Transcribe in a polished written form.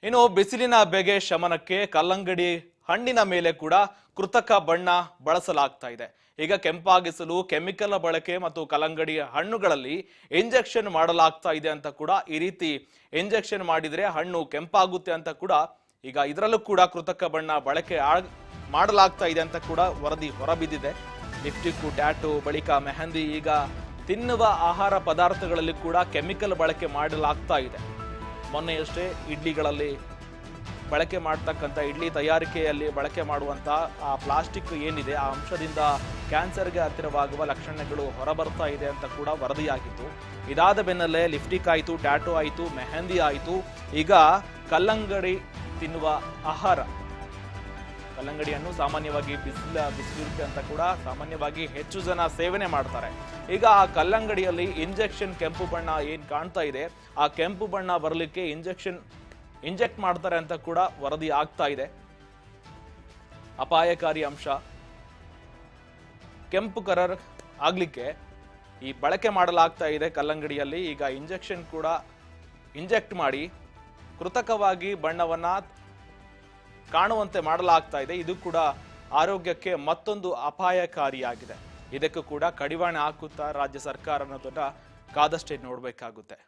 ಇನ್ನು ಬಿಸಿಲಿನ ಬೆಗೆ ಶಮನಕ್ಕೆ ಕಲ್ಲಂಗಡಿ ಹಣ್ಣಿನ ಮೇಲೆ ಕೂಡ ಕೃತಕ ಬಣ್ಣ ಬಳಸಲಾಗ್ತಾ ಇದೆ. ಈಗ ಕೆಂಪಾಗಿಸಲು ಕೆಮಿಕಲ್ ಬಳಕೆ ಮತ್ತು ಕಲ್ಲಂಗಡಿ ಹಣ್ಣುಗಳಲ್ಲಿ ಇಂಜೆಕ್ಷನ್ ಮಾಡಲಾಗ್ತಾ ಇದೆ ಅಂತ ಕೂಡ, ಈ ರೀತಿ ಇಂಜೆಕ್ಷನ್ ಮಾಡಿದ್ರೆ ಹಣ್ಣು ಕೆಂಪಾಗುತ್ತೆ ಅಂತ ಕೂಡ, ಈಗ ಇದರಲ್ಲೂ ಕೂಡ ಕೃತಕ ಬಣ್ಣ ಬಳಕೆ ಮಾಡಲಾಗ್ತಾ ಇದೆ ಅಂತ ಕೂಡ ವರದಿ ಹೊರಬಿದ್ದಿದೆ. ಲಿಪ್ಸ್ಟಿಕ್, ಟ್ಯಾಟೂ, ಬಳಿಕ ಮೆಹಂದಿ, ಈಗ ತಿನ್ನುವ ಆಹಾರ ಪದಾರ್ಥಗಳಲ್ಲಿ ಕೂಡ ಕೆಮಿಕಲ್ ಬಳಕೆ ಮಾಡಲಾಗ್ತಾ ಇದೆ. ಮೊನ್ನೆಯಷ್ಟೇ ಇಡ್ಲಿಗಳಲ್ಲಿ ಬಳಕೆ ಮಾಡ್ತಕ್ಕಂಥ ಇಡ್ಲಿ ತಯಾರಿಕೆಯಲ್ಲಿ ಬಳಕೆ ಮಾಡುವಂತಹ ಆ ಪ್ಲಾಸ್ಟಿಕ್ ಏನಿದೆ, ಆ ಅಂಶದಿಂದ ಕ್ಯಾನ್ಸರ್ಗೆ ಹತ್ತಿರವಾಗುವ ಲಕ್ಷಣಗಳು ಹೊರಬರ್ತಾ ಇದೆ ಅಂತ ಕೂಡ ವರದಿಯಾಗಿತ್ತು. ಇದಾದ ಬೆನ್ನಲ್ಲೇ ಲಿಪ್ಸ್ಟಿಕ್ ಆಯಿತು, ಟ್ಯಾಟೂ ಆಯಿತು, ಮೆಹಂದಿ ಆಯಿತು, ಈಗ ಕಲ್ಲಂಗಡಿ ತಿನ್ನುವ ಆಹಾರ. ಕಲ್ಲಂಗಡಿಯನ್ನು ಸಾಮಾನ್ಯವಾಗಿ ಬಿಸಿಲಿರುತ್ತೆ ಅಂತ ಕೂಡ ಸಾಮಾನ್ಯವಾಗಿ ಹೆಚ್ಚು ಜನ ಸೇವನೆ ಮಾಡ್ತಾರೆ. ಈಗ ಆ ಕಲ್ಲಂಗಡಿಯಲ್ಲಿ ಇಂಜೆಕ್ಷನ್ ಕೆಂಪು ಬಣ್ಣ ಏನ್ ಕಾಣ್ತಾ ಇದೆ, ಆ ಕೆಂಪು ಬಣ್ಣ ಬರಲಿಕ್ಕೆ ಇಂಜೆಕ್ಟ್ ಮಾಡ್ತಾರೆ ಅಂತ ಕೂಡ ವರದಿ ಆಗ್ತಾ ಇದೆ. ಅಪಾಯಕಾರಿ ಅಂಶ. ಕೆಂಪು ಕಲರ್ ಆಗ್ಲಿಕ್ಕೆ ಈ ಬಳಕೆ ಮಾಡಲಾಗ್ತಾ ಇದೆ ಕಲ್ಲಂಗಡಿಯಲ್ಲಿ. ಈಗ ಇಂಜೆಕ್ಷನ್ ಕೂಡ ಇಂಜೆಕ್ಟ್ ಮಾಡಿ ಕೃತಕವಾಗಿ ಬಣ್ಣವನ್ನ ಕಾಣುವಂತೆ ಮಾಡಲಾಗ್ತಾ ಇದೆ. ಇದು ಕೂಡ ಆರೋಗ್ಯಕ್ಕೆ ಮತ್ತೊಂದು ಅಪಾಯಕಾರಿಯಾಗಿದೆ. ಇದಕ್ಕೂ ಕೂಡ ಕಡಿವಾಣ ಹಾಕುತ್ತಾ ರಾಜ್ಯ ಸರ್ಕಾರ ಅನ್ನೋದನ್ನ ಕಾದಷ್ಟೇ ನೋಡಬೇಕಾಗುತ್ತೆ.